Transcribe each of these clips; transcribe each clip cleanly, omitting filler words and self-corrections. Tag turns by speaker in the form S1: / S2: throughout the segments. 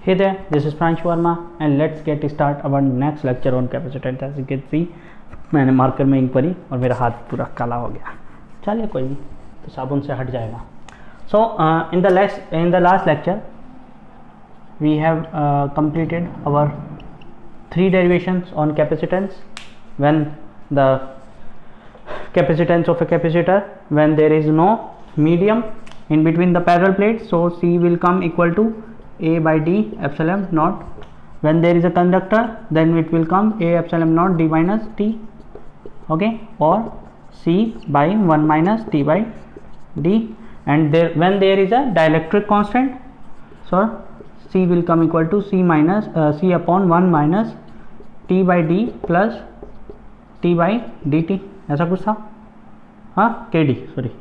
S1: Hey there, this is Pransh Verma and let's get start our next lecture on capacitance. As you can see, मैंने marker में ink करी और मेरा हाथ पूरा काला हो गया. चलिए कोई नहीं, तो साबुन से हट जाएगा. So in the last lecture we have completed our 3 derivations on capacitance. When the capacitance of a capacitor, when there is no medium in between the parallel plates, so C will come equal to A by D epsilon naught. When there is a conductor, then it will come A epsilon naught D minus T, okay, or C by 1 minus T by D. And there, when there is a dielectric constant, so C will come equal to C minus C upon 1 minus T by D plus T by dt. ऐसा कुछ था, हाँ, KD, sorry,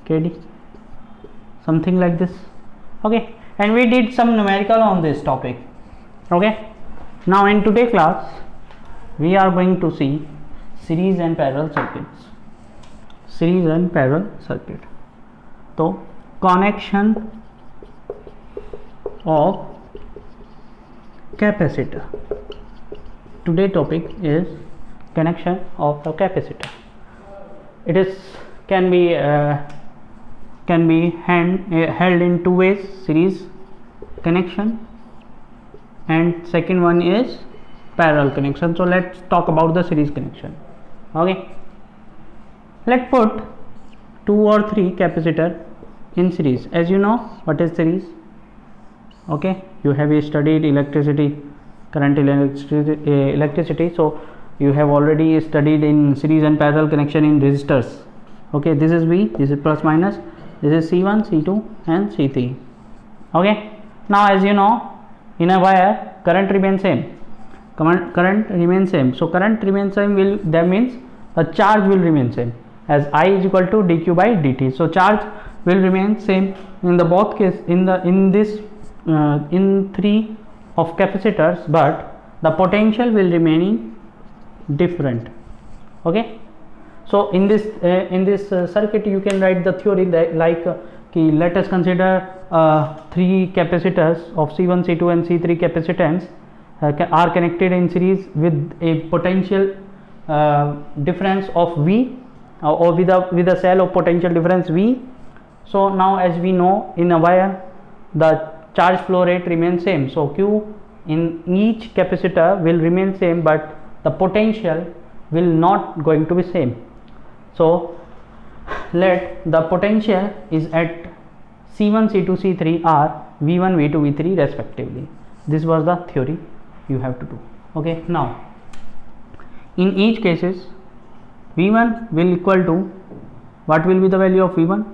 S1: KD, something like this. Okay, and we did some numerical on this topic. Okay, now in today's class we are going to see series and parallel circuits. Series and parallel circuit. So connection of capacitor. Today topic is connection of a capacitor. It is can be held in 2 ways: series connection and second one is parallel connection. So let's talk about the series connection. Okay, let's put 2 or 3 capacitor in series. As you know what is series, okay, you have studied electricity, current, electricity, so you have already studied in series and parallel connection in resistors. Okay, this is V, this is plus minus, this is C1, C2 and C3. Okay, now as you know, in a wire current remains same. Current remains same. So current remains same will, that means the charge will remain same, as I is equal to dq by dt. So charge will remain same in the both case, in 3 of capacitors, but the potential will remaining different. Okay, so in this circuit you can write the theory that, like let us consider 3 capacitors of C1, C2 and C3 capacitance are connected in series with a potential difference of V, or with a cell of potential difference V. So now as we know, in a wire the charge flow rate remains same, so Q in each capacitor will remain same, but the potential will not going to be same. So let the potential is at C1, C2, C3 are V1, V2, V3 respectively. This was the theory you have to do. Okay, now in each cases V1 will equal to, what will be the value of V1?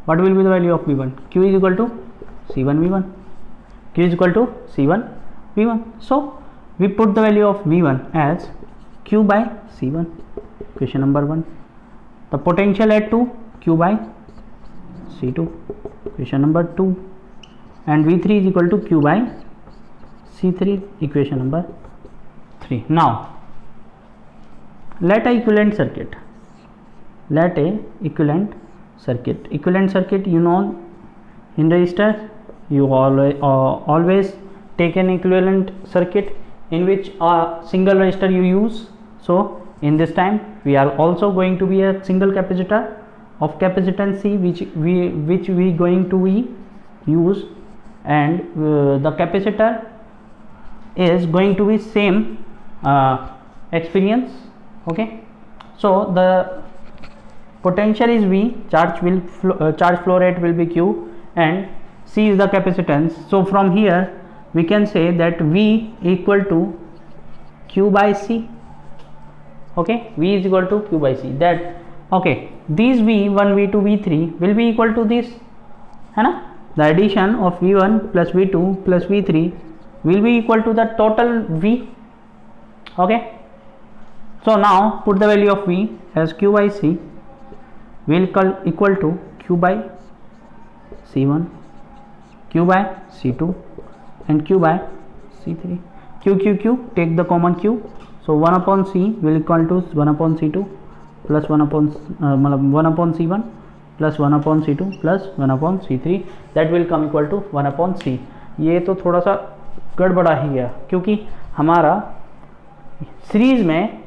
S1: What will be the value of V1? Q is equal to C1 V1. Q is equal to C1 V1. So we put the value of V1 as Q by C1, equation number 1. The potential at 2, Q by C2, equation number 2, and V3 is equal to Q by C3, equation number 3. Now let a equivalent circuit. Equivalent circuit, you know, in resistor you always take an equivalent circuit in which a single resistor you use. So in this time we are also going to be a single capacitor of capacitance C, which we going to use, and the capacitor is going to be same experience. Okay, so the potential is V, charge flow rate will be Q, and C is the capacitance. So from here we can say that V equal to Q by C. Okay, V is equal to Q by C. That, okay, these V1, V2, V3 will be equal to this, है ना? The addition of V1 plus V2 plus V3 will be equal to the total V. Okay, so now put the value of V as Q by C will equal to Q by C1, Q by C2 and Q by C3. Q, take the common Q. So 1 upon C will equal to 1 upon C2 plus 1 upon C1 plus 1/C2 plus 1/C3 that will come equal to 1/C। ये तो थोड़ा सा गड़बड़ा ही गया क्योंकि हमारा series में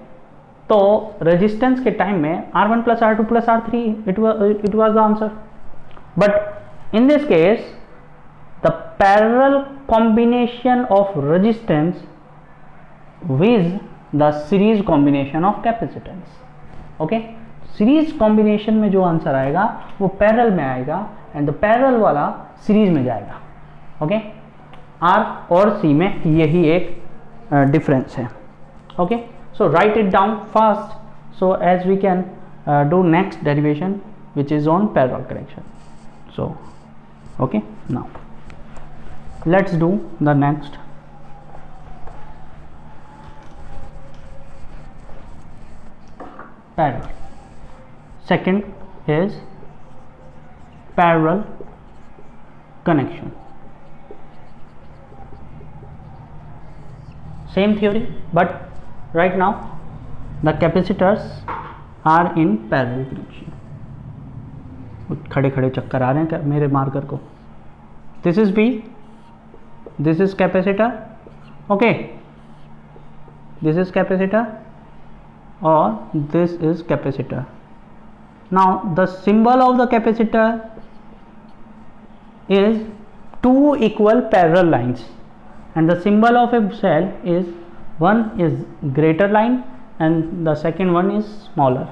S1: तो रेजिस्टेंस के टाइम में R1 plus R2 plus R3 it was the answer, but in this case the parallel combination of resistance with the series combination of capacitance. Okay, series combination में जो आंसर आएगा वो parallel में आएगा and the parallel वाला series में जाएगा। Okay, R और C में यही एक डिफरेंस है। Okay, so write it down fast so as we can do next derivation which is on parallel connection. So okay, now let's do the next parallel. Second is parallel connection. Same theory, but right now the capacitors are in parallel connection. खड़े खड़े चक्कर आ रहे हैं मेरे marker को। This is B, this is capacitor, okay, this is capacitor or this is capacitor. Now the symbol of the capacitor is two equal parallel lines and the symbol of a cell is one is greater line and the second one is smaller.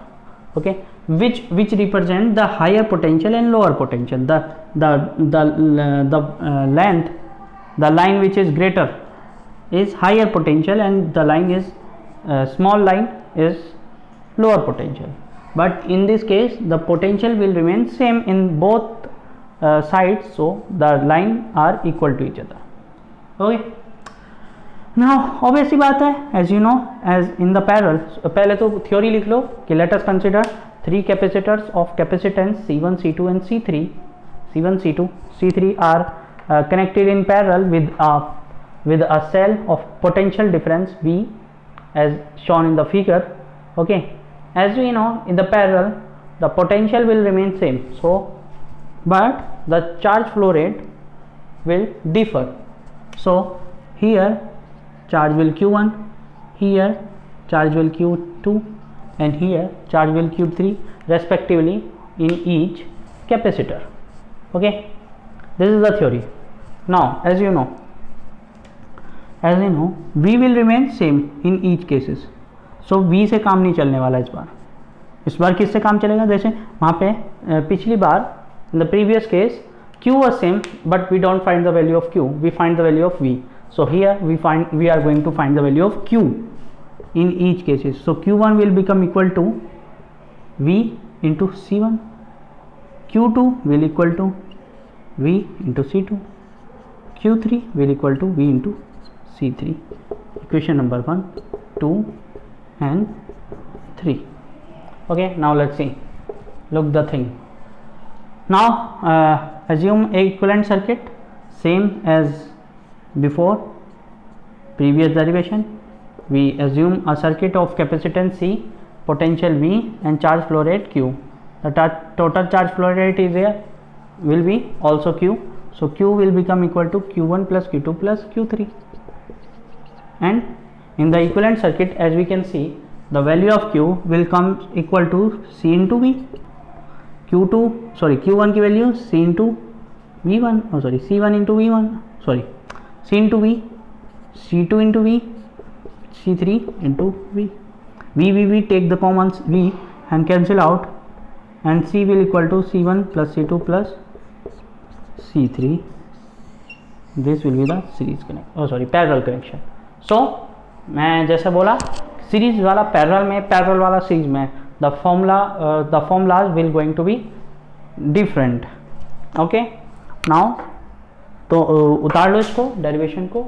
S1: Okay, which represent the higher potential and lower potential. The length, the line which is greater is higher potential and the line is small line is lower potential, but in this case the potential will remain same in both sides, so the line are equal to each other. Okay, now obviously बात है, as you know, as in the parallel, पहले तो theory लिख लो कि let us consider three capacitors of capacitance C1, C2 and C3. C1, C2, C3 are connected in parallel with a cell of potential difference V as shown in the figure. Okay, as we know, in the parallel the potential will remain same, so but the charge flow rate will differ. So here charge will Q1, here charge will Q2 and here charge will Q3 respectively in each capacitor. Okay, this is the theory. Now as you know V will remain same in each cases, so V से काम नहीं चलने वाला इस बार किससे काम चलेगा? जैसे वहाँ पे पिछली बार in the previous case Q was same but we don't find the value of Q, we find the value of V. So here we are going to find the value of Q in each cases. So Q1 will become equal to V into C1, Q2 will equal to V into C2, Q3 will equal to V into C3. Equation number 1, 2 and 3. Okay, now let's see, look the thing. Now assume a equivalent circuit same as before previous derivation. We assume a circuit of capacitance C, potential V and charge flow rate Q. The total charge flow rate is here will be also Q, so Q will become equal to Q1 plus Q2 plus Q3, and in the equivalent circuit as we can see the value of Q will come equal to C into V. Q1 की value C into V1, C1 into V1, C into V, C2 into V, C3 into V. V take the common V and cancel out, and C will equal to C1 plus C2 plus C3. This will be the series parallel connection. So मैं जैसा बोला series वाला parallel में, parallel वाला series में, the formulas will going to be different. Okay, now तो उतार लो इसको डेरिवेशन को.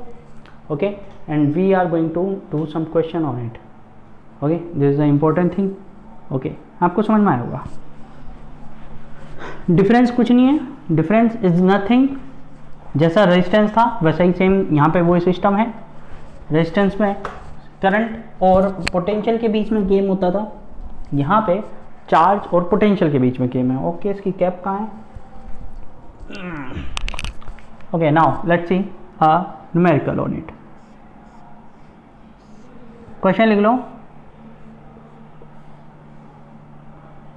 S1: Okay, and we are going to do some question on it. Okay, this is the important thing. Okay, आपको समझ में आया होगा. डिफरेंस कुछ नहीं है, डिफरेंस इज नथिंग. जैसा रेजिस्टेंस था वैसा ही सेम यहाँ पे वही सिस्टम है. रेजिस्टेंस में करंट और पोटेंशियल के बीच में गेम होता था, यहाँ पे चार्ज और पोटेंशियल के बीच में गेम है। ओके, इसकी कैप कहाँ है? Okay, now let's C a numerical on it. Question लिख लो,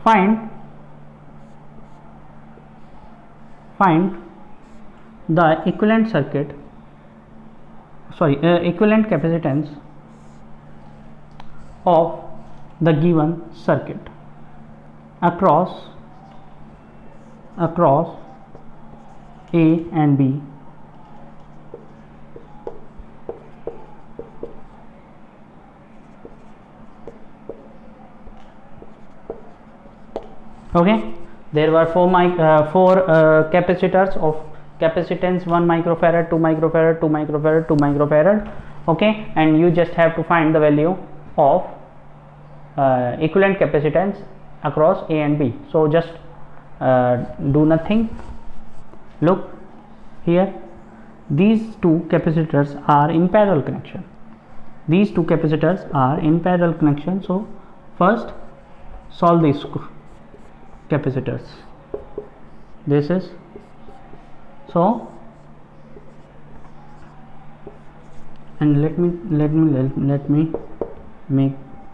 S1: find the equivalent circuit, equivalent capacitance of the given circuit across A and B okay. There were four capacitors of capacitance 1 microfarad, 2 microfarad, 2 microfarad, 2 microfarad, okay, and you just have to find the value of equivalent capacitance across A and B. So just do nothing. Look here, these two capacitors are in parallel connection. These two capacitors are in parallel connection. So first solve these capacitors. This is so, and let me make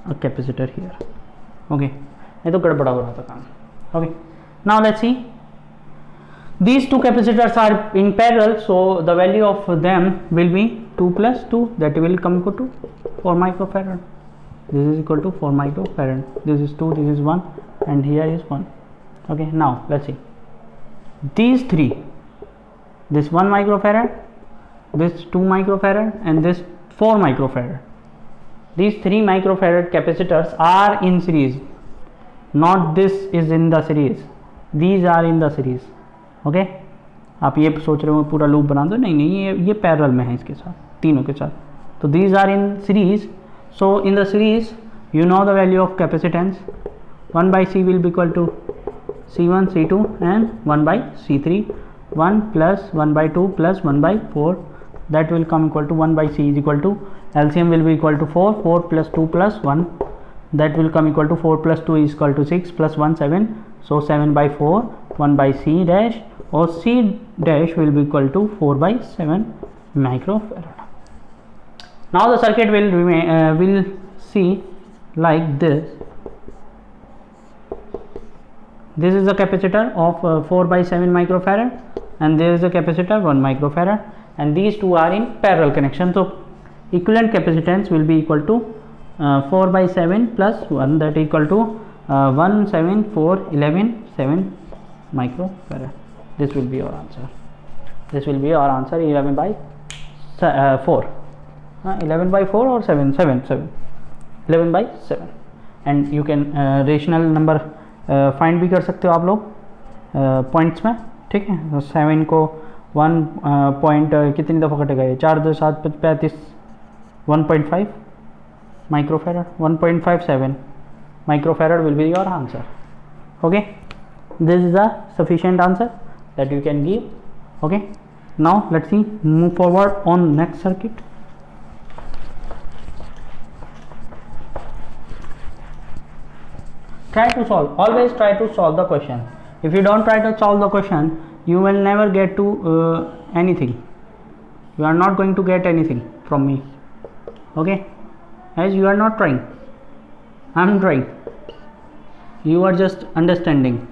S1: a capacitor here. Okay, ये तो गड़बड़ा हो रहा था काम. Okay, now let's see. These two capacitors are in parallel, so the value of them will be 2 plus 2, that will come equal to 4 microfarad. This is equal to 4 microfarad. This is 2, this is 1, and here is 1. Okay, now let's see. These three, this 1 microfarad, this 2 microfarad, and this 4 microfarad. These 3 microfarad capacitors are in series. Not this is in the series. These are in the series. Okay, आप ये सोच रहे हो पूरा loop बना दो, नहीं, ये पैरेलल में है इसके साथ, तीनों के साथ. तो these are in series. So in the series you know the value of capacitance. 1 by C will be equal to C1, C2 and 1 by C3. 1 plus 1 by 2 plus 1 by 4, that will come equal to 1 by C is equal to LCM will be equal to 4. 4 plus 2 plus 1, that will come equal to 4 plus 2 is equal to 6 plus 1 7. So 7 by 4, 1 by C dash, or C dash will be equal to 4 by 7 microfarad. Now the circuit will remain will see like this. This is a capacitor of 4 by 7 microfarad, and there is a capacitor 1 microfarad, and these two are in parallel connection. So equivalent capacitance will be equal to 4 by 7 plus 1, that is equal to 1 7 4 11 7 microfarad. This will be our answer. This will be our answer. 11 by 4. 11 by 4 or 7 7 7. 11 by 7. And you can rational number find भी कर सकते हो आप लोग points में, ठीक है. तो 7 को 1 पॉइंट कितनी दफ़ा कटेगा ये, 4 2 7 35, 1.5 microfarad. 1.57 microfarad will be your answer. Okay, this is a sufficient answer that you can give. Okay, now let's see, move forward on next circuit. Try to solve, always try to solve the question. If you don't try to solve the question, you will never get to anything. You are not going to get anything from me. Okay, as you are not trying, I am trying. You are just understanding.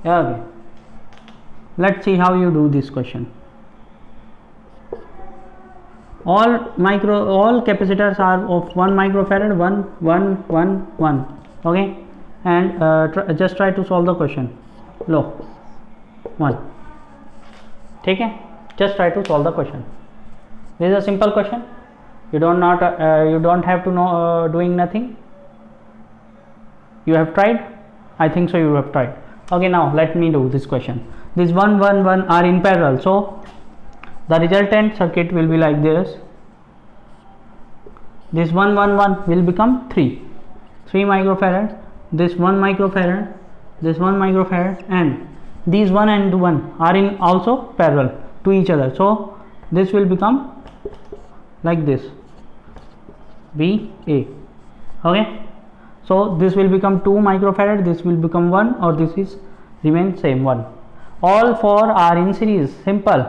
S1: Okay, let's see how you do this question. All capacitors are of 1 microfarad, 1 1 1 1. Okay, and just try to solve the question. लो 1, ठीक है, just try to solve the question. This is a simple question. You don't have to know doing nothing. You have tried, I think so, you have tried. Okay, now let me do this question. This 1 1 1 are in parallel, so the resultant circuit will be like this. This 1 1 1 will become 3 microfarad, this 1 microfarad, this 1 microfarad, and these 1 and 1 are in also parallel to each other, so this will become like this, VA. Okay, so this will become 2 microfarad, this will become 1, or this is remain same 1. All 4 are in series, simple,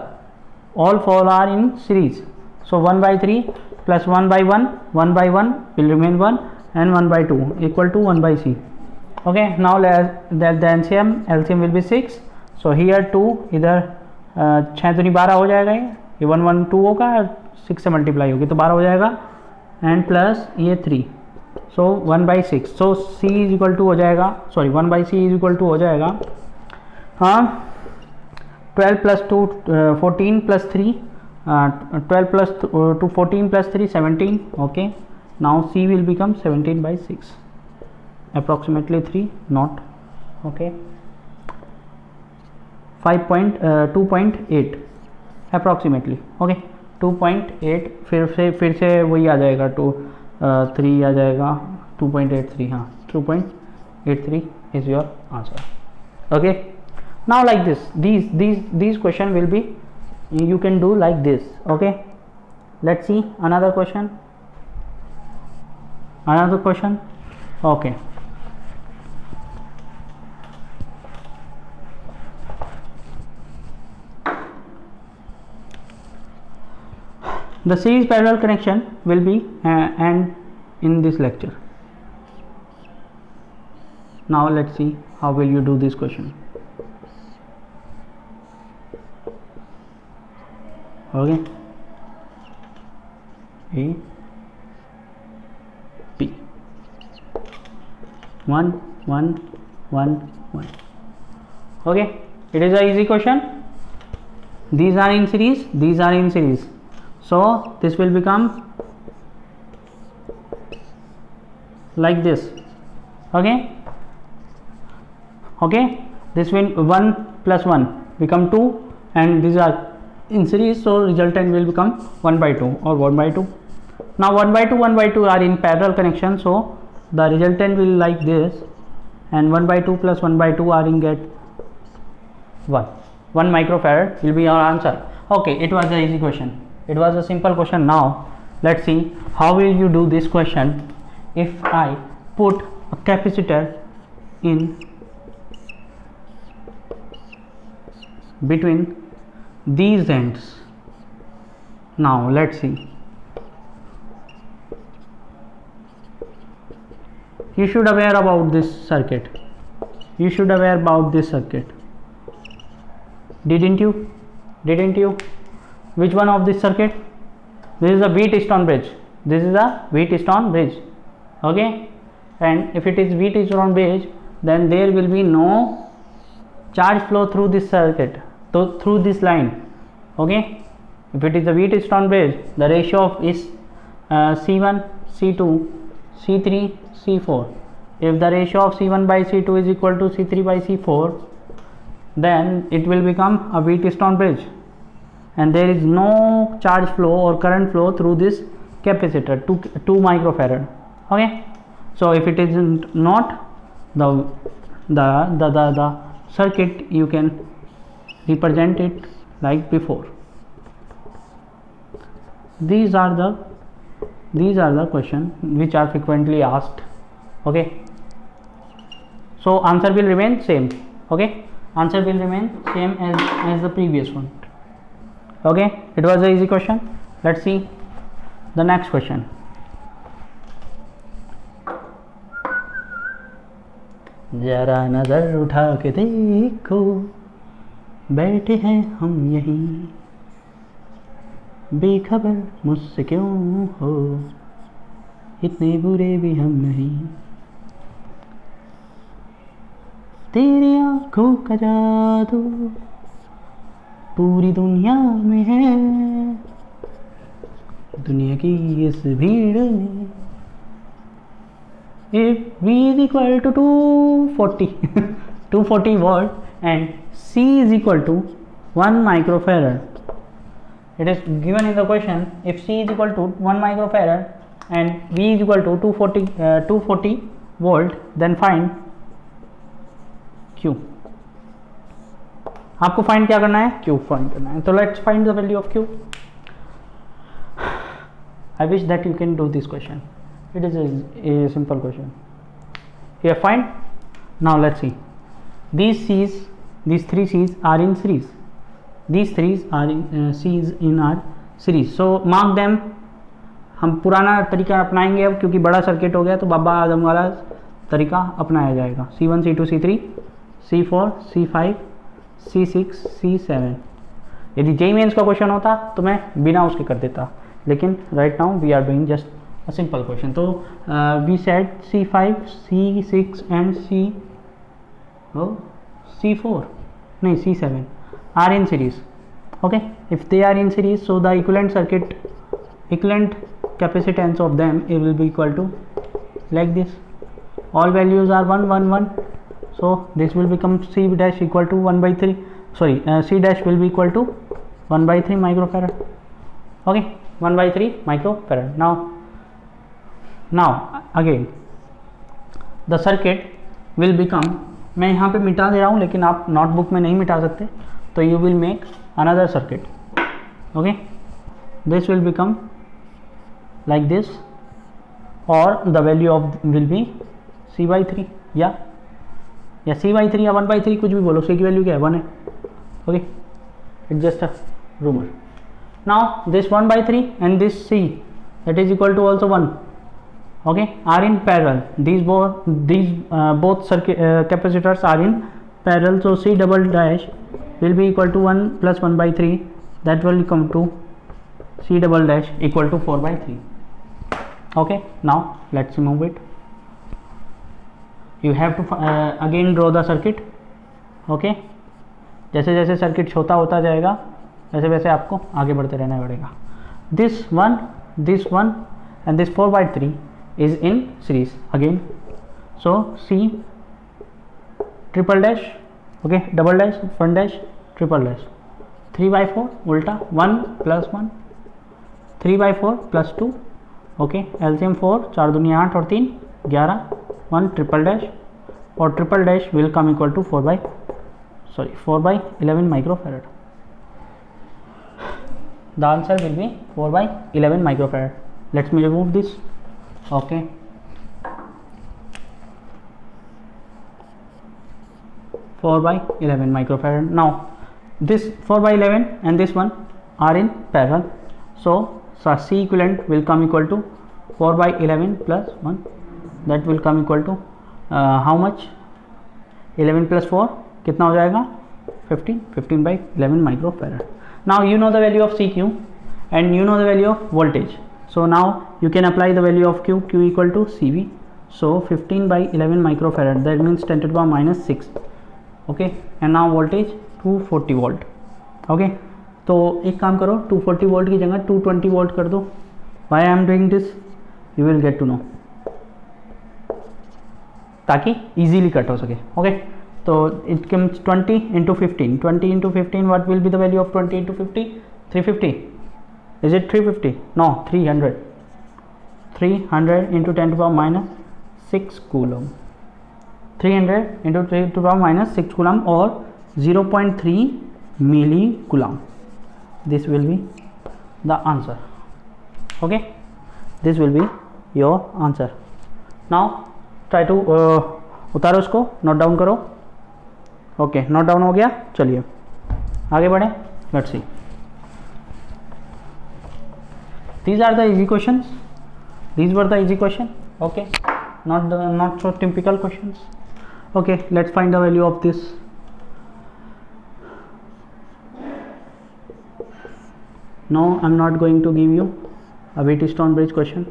S1: all 4 are in series. So 1 by 3 plus 1 by 1, 1 by 1 will remain 1, and 1 by 2 equal to 1 by C. Okay, now the LCM will be 6. So here 2 इधर 6 दूनी 12 हो जाएगा, ये 1 1 2 होगा, 6 से multiply होगी तो 12 हो जाएगा, एंड प्लस ये 3, so 1 by 6. So C is equal to हो जाएगा, sorry 1 by C is equal to हो जाएगा, हाँ 12 plus 2 14 plus 3 12 plus 2 14 plus 3 17. Okay, now C will become 17 by 6, approximately 3, not okay, 2.8 approximately. Okay, 2.8, फिर से वही आ जाएगा, 3 आ जाएगा, 2.83, हाँ 2.83 is your answer. Okay, now like this, these question will be, you can do like this. Okay, let's see another question. Okay, the series parallel connection will be and in this lecture. Now let's see how will you do this question. Okay, A B 1 1 1 1. Okay, it is a easy question. These are in series, these are in series, so this will become like this. Okay, this will 1 plus 1 become 2, and these are in series, so resultant will become 1 by 2 or 1 by 2. Now 1 by 2 are in parallel connection, so the resultant will like this, and 1 by 2 plus 1 by 2 are in get 1 microfarad will be our answer. Okay, it was an easy question, it was a simple question. Now let's see how will you do this question if I put a capacitor in between these ends. Now let's see, you should aware about this circuit, didn't you? Which one of this circuit? This is a Wheatstone bridge, okay, and if it is Wheatstone bridge, then there will be no charge flow through this circuit, so through this line. Okay, if it is a Wheatstone bridge, the ratio of is C1 C2 C3 C4. If the ratio of C1 by C2 is equal to C3 by C4, then it will become a Wheatstone bridge, and there is no charge flow or current flow through this capacitor, 2 microfarad. Okay, so if it is not, the circuit you can represent it like before. These are the questions which are frequently asked. Okay, so answer will remain same. Okay, answer will remain same as the previous one. Okay, it was an easy question. Let's see the next question. जरा नजर उठा के देखो, बैठे हैं हम यहीं, बेखबर मुझसे क्यों हो, इतने बुरे भी हम नहीं, तेरी आंखों का जादू पूरी दुनिया में है, दुनिया की इस भीड़ में. If V is equal to 240 volt and C is equal to 1 microfarad, it is given in the question, if C is equal to 1 microfarad and V is equal to 240 volt, then find Q. आपको find क्या करना है, Q find करना है. तो let's find the value of Q. I wish that you can do this question. It is a simple question. Here find. Now let's see. These three C's are in series. These three are in C's in our series. So mark them. हम पुराना तरीका अपनाएंगे अब, क्योंकि बड़ा circuit हो गया तो बाबा आदम वाला तरीका अपनाया जाएगा. C1, C2, C3, C4, C5, C6, C7. यदि जेई मेंस का क्वेश्चन होता तो मैं बिना उसके कर देता, लेकिन right now we are doing just a simple question. तो we said C5, C6 and C4 नहीं C7 are in series. Okay, if they are in series, so the equivalent capacitance of them, it will be equal to like this. All values are 1 1 1, so this will become C dash equal to 1 by 3. Sorry, C dash will be equal to 1 by 3 microfarad. Okay, 1 by 3 microfarad. Now again the circuit will become, मैं यहाँ पे मिटा दे रहा हूँ लेकिन आप notebook में नहीं मिटा सकते, तो you will make another circuit. Okay, this will become like this, or the value of will be C by 3 या C by 3 या 1 by 3, कुछ भी बोलो. C की वैल्यू क्या है, 1 है. Okay, it's just a rumor. Now this 1 by 3 and this C, that is equal to also 1. Okay, are in parallel. These both circuit capacitors are in parallel, so C double dash will be equal to 1 plus 1 by 3, that will come to C double dash equal to 4 by 3. Okay, now let's remove it. You have to again draw the circuit. Okay, जैसे जैसे circuit छोटा होता जाएगा वैसे वैसे आपको आगे बढ़ते रहना पड़ेगा. This one and this 4 by 3 is in series again, so C triple dash, okay, double dash, front dash, triple dash, 3 by 4 उल्टा 1 plus 1, 3 by 4 plus 2. Okay, LCM 4, 4 दूनी 8 और 3 11, 1 ट्रिपल डैश, और triple dash will come equal to 4 by 11 microfarad. The answer will be 4 by 11 microfarad. Let me remove this. Okay, four by 11 microfarad. Now this 4 by 11 and this one are in parallel, so C equivalent will come equal to 4 by 11 plus 1, that will come equal to how much, 11 plus 4 कितना हो जाएगा, 15 by 11 microfarad. Now you know the value of CQ and you know the value of voltage, so now you can apply the value of Q equal to CV. So 15 by 11 microfarad, that means 10 to the power minus 6. Okay, and now voltage 240 volt. Okay, तो एक काम करो, 240 volt की जगह 220 volt कर दो. Why I am doing this, you will get to know, ताकि easily cut हो सके. Okay, तो it comes 20 into 15. 20 into 15, what will be the value of 20 into 50? 350. Is it 350? No, 300. 300 into 10 to the power minus 6 coulomb. 300 into 10 to the power minus 6 coulomb, or 0.3 millicoulomb. This will be the answer. Okay, this will be your answer. Now try to उतारो उसको, note down करो. Okay, note down हो गया. चलिए आगे बढ़े. Let's see. These are the easy questions. These were the easy question. Okay, not so typical questions. Okay, let's find the value of this. No, I'm not going to give you a Wheatstone bridge question.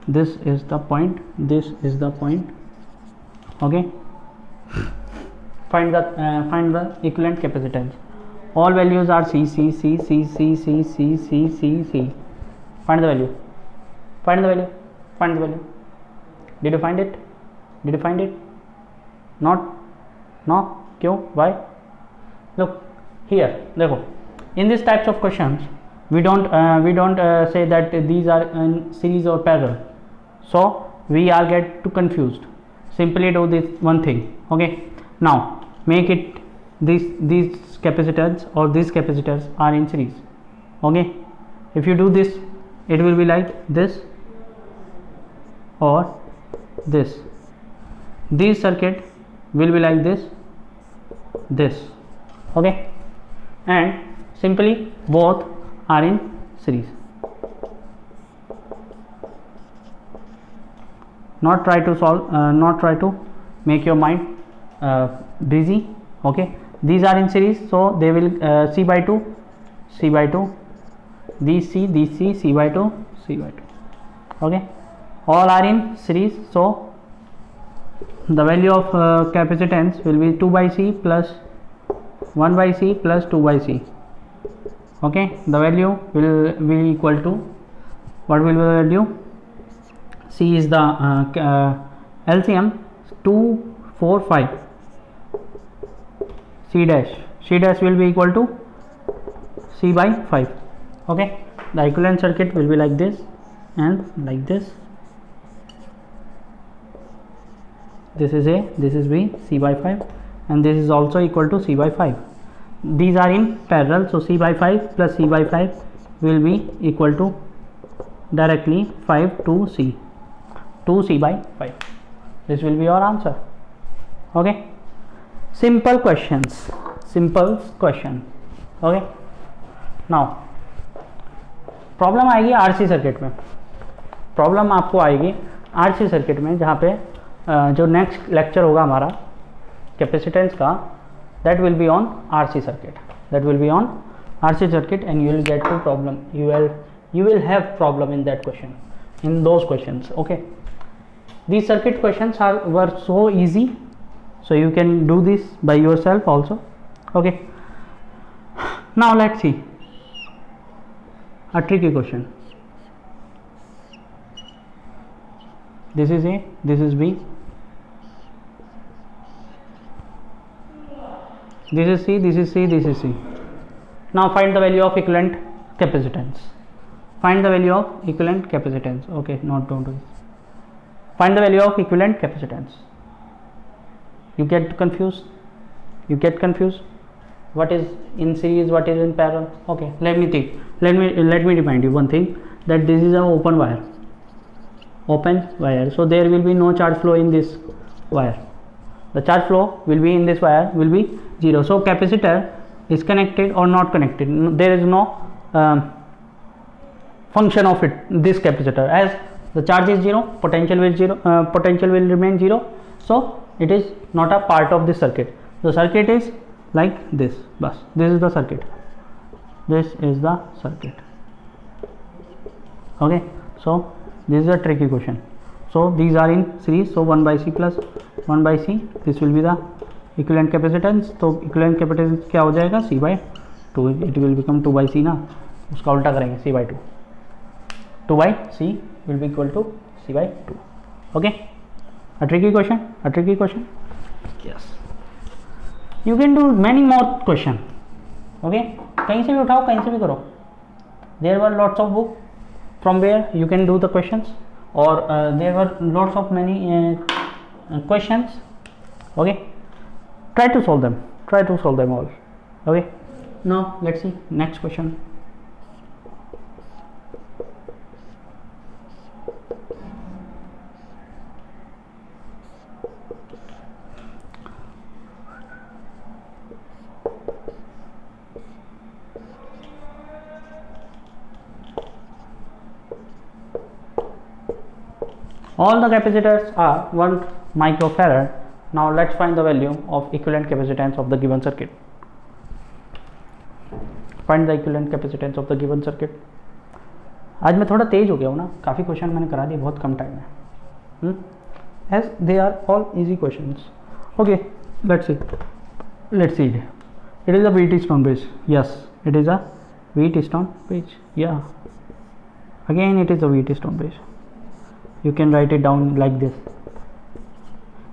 S1: This is the point. This is the point. Okay. Find the equivalent capacitance. All values are C. Find the value. Find the value. Find the value. Did you find it? Did you find it? Not. No. क्यों? Why? look here, देखो, in these types of questions we don't say that these are in series or parallel, so we are get too confused. Simply do this one thing. Okay, now make it these capacitors or these capacitors are in series. Okay, if you do this, it will be like this or this. This circuit will be like this. Okay, and simply both are in series. Not try to solve, not try to make your mind busy. Okay, these are in series, so they will C by 2, C by 2, these C, C by 2, C by 2. Okay, all are in series, so the value of capacitance will be 2 by C plus 1 by C plus 2 by C. Okay, the value will be equal to, what will be the value? C is the LCM 2, 4, 5. C dash will be equal to C by 5. Okay, the equivalent circuit will be like this and like this. This is A, this is B, C by 5, and this is also equal to C by 5. These are in parallel, so C by 5 plus C by 5 will be equal to directly 5 to C, 2C by 5. This will be your answer. Okay, simple questions, simple question. Okay, now problem आएगी RC circuit में. Problem आपको आएगी RC circuit में, जहाँ पे जो next lecture होगा हमारा कैपेसिटेंस का, that will be on RC circuit, that will be on RC circuit, and you will get to problem, you will have problem in that question, in those questions. Okay, these circuit questions were so easy, so you can do this by yourself also. Okay, now let's see a tricky question. This is A, this is B, this is C, this is C, this is C. Now find the value of equivalent capacitance. Find the value of equivalent capacitance. Okay, don't do this. Find the value of equivalent capacitance. You get confused? You get confused? What is in series, what is in parallel? Okay, let me think. Let me remind you one thing, that this is an open wire. Open wire. So there will be no charge flow in this wire. The charge flow will be in this wire will be 0. So capacitor is connected or not connected. There is no function of it. This capacitor, as the charge is 0, potential will 0, potential will remain 0. So it is not a part of this circuit. The circuit is like this. Bas, this is the circuit. This is the circuit. Okay, so this is a tricky question. So these are in series, so 1 by C plus 1 by C, this will be the equivalent capacitance. तो equivalent capacitance क्या हो जाएगा? C by 2. It will become 2 by C ना, उसका उल्टा करेंगे, C by 2. 2 by C will be equal to C by 2. Okay, a tricky question, a tricky question. Yes, you can do many more question. Okay, कहीं से भी उठाओ, कहीं से भी करो. There were lots of book from where you can do the questions, or there were lots of many questions. Okay, try to solve them, try to solve them all. Okay, now let's see next question. All the capacitors are 1 microfarad. Now let's find the value of equivalent capacitance of the given circuit. Find the equivalent capacitance of the given circuit. आज मैं थोड़ा तेज हो गया हूँ ना, काफ़ी question मैंने करा दिए, बहुत कम टाइम है. As they are all easy questions. Okay, let's see. Let's see. It is a Wheatstone bridge. Yes, it is a Wheatstone bridge. Yeah. Again, it is a Wheatstone bridge. You can write it down like this.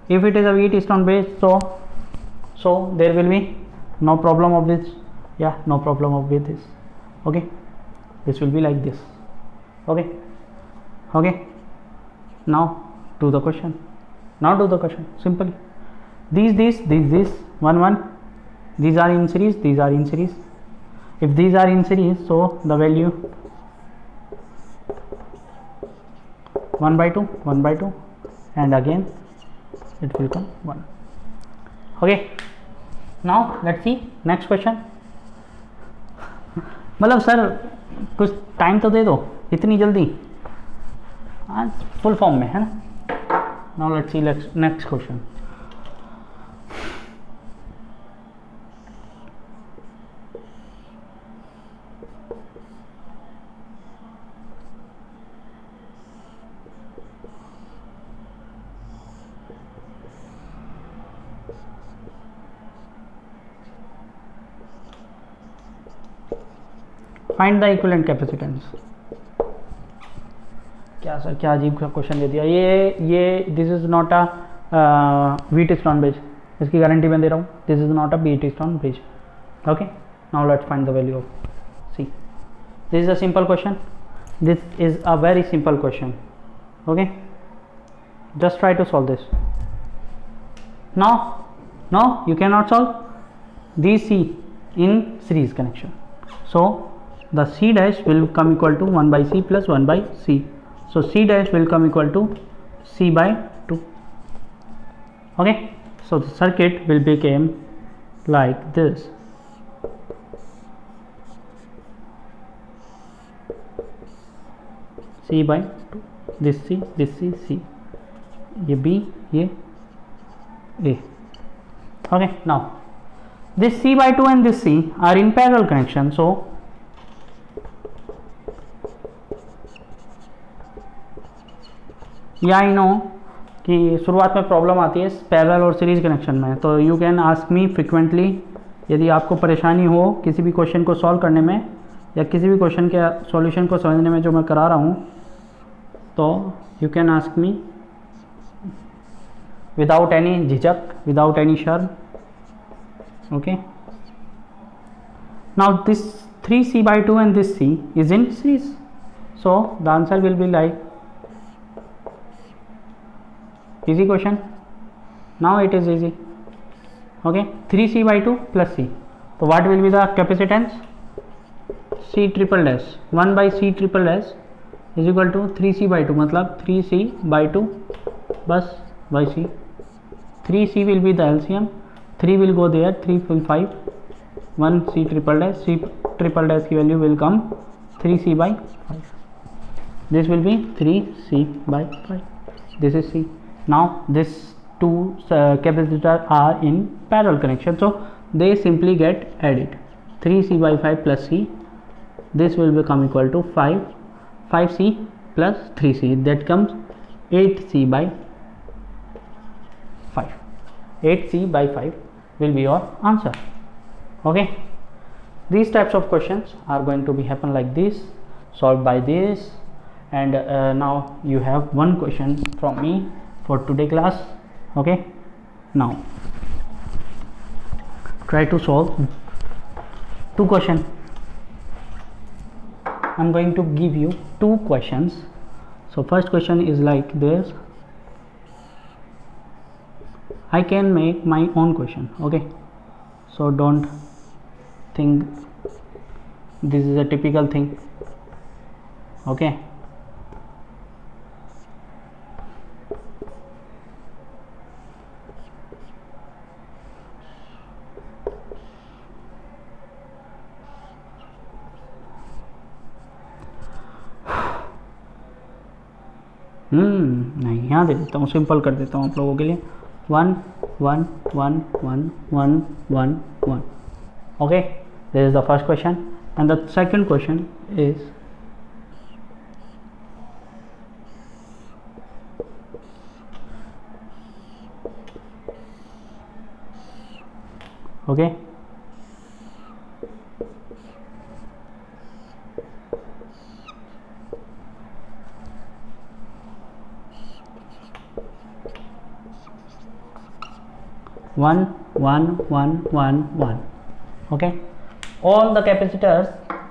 S1: If it is a Wheatstone bridge, so there will be no problem of this, yeah, no problem of with this. Okay, this will be like this. Okay, okay, now do the question. Now do the question simply. These 1 1, these are in series, these are in series. If these are in series, so the value 1 by 2, 1 by 2, and again it will come 1. Okay, now let's see next question. मतलब sir कुछ time तो दे दो, इतनी जल्दी? हाँ, full form में है ना. Now let's see next question. Find the equivalent capacitance. क्या सर, क्या अजीब का क्वेश्चन दे दिया. ये this is not a Wheatstone bridge, इसकी गारंटी मैं दे रहा हूँ. This is not a Wheatstone bridge. Okay, now let's find the value of C. This is a simple question. This is a very simple question. Okay, just try to solve this. No, you cannot solve these C in series connection. So the C dash will come equal to 1 by C plus 1 by C. So C dash will come equal to C by 2. Okay, so the circuit will become like this. C by 2. This C, C. ये B, ये A. Okay, now this C by 2 and this C are in parallel connection. So या I know कि शुरुआत में problem आती है parallel और series connection में. तो you can ask me frequently, यदि आपको परेशानी हो किसी भी क्वेश्चन को सॉल्व करने में या किसी भी क्वेश्चन के सॉल्यूशन को समझने में जो मैं करा रहा हूँ, तो you can ask me without any झिझक, without any शर्म. Okay, now this 3C by 2 and this C is in series, so the answer will be like easy question. Now it is easy. Okay, 3C by 2 plus C. So what will be the capacitance? C triple dash 1 by C triple dash is equal to 3C by 2, मतलब 3C by 2 बस by C. 3C will be the LCM. 3 will go there, 3 will 5. 1 C triple dash. C triple dash की value will come 3C by 5. This will be 3C by 5. This is C. Now this two capacitors are in parallel connection, so they simply get added. 3C by 5 plus C. This will become equal to 5C plus 3C. That comes 8C by 5. 8C by 5 will be your answer. Okay, these types of questions are going to be happen like this, solved by this. And now you have one question from me for today class. Okay, now try to solve two questions. I'm going to give you two questions. So first question is like this. I can make my own question. Okay, so don't think this is a typical thing. Okay, नहीं, यहाँ दे देता हूँ, simple कर देता हूँ आप लोगों के लिए. 1 1 1 1 1 1 1. Okay, this is the first question, and the second question is okay. One. Okay, all the capacitors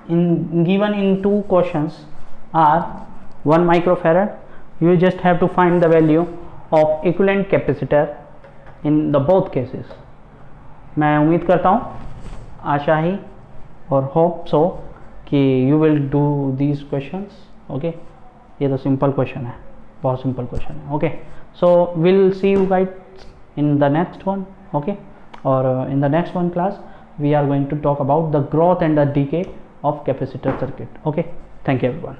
S1: given in two questions are 1 microfarad. You just have to find the value of equivalent capacitor in the both cases. मैं उम्मीद करता हूँ, आशा ही और hope so कि you will do these questions. Okay, ये तो simple question है, बहुत सिंपल क्वेश्चन है. Okay, so will see you guys in the next one. Okay, or in the next one class we are going to talk about the growth and the decay of capacitor circuit. Okay, thank you everyone.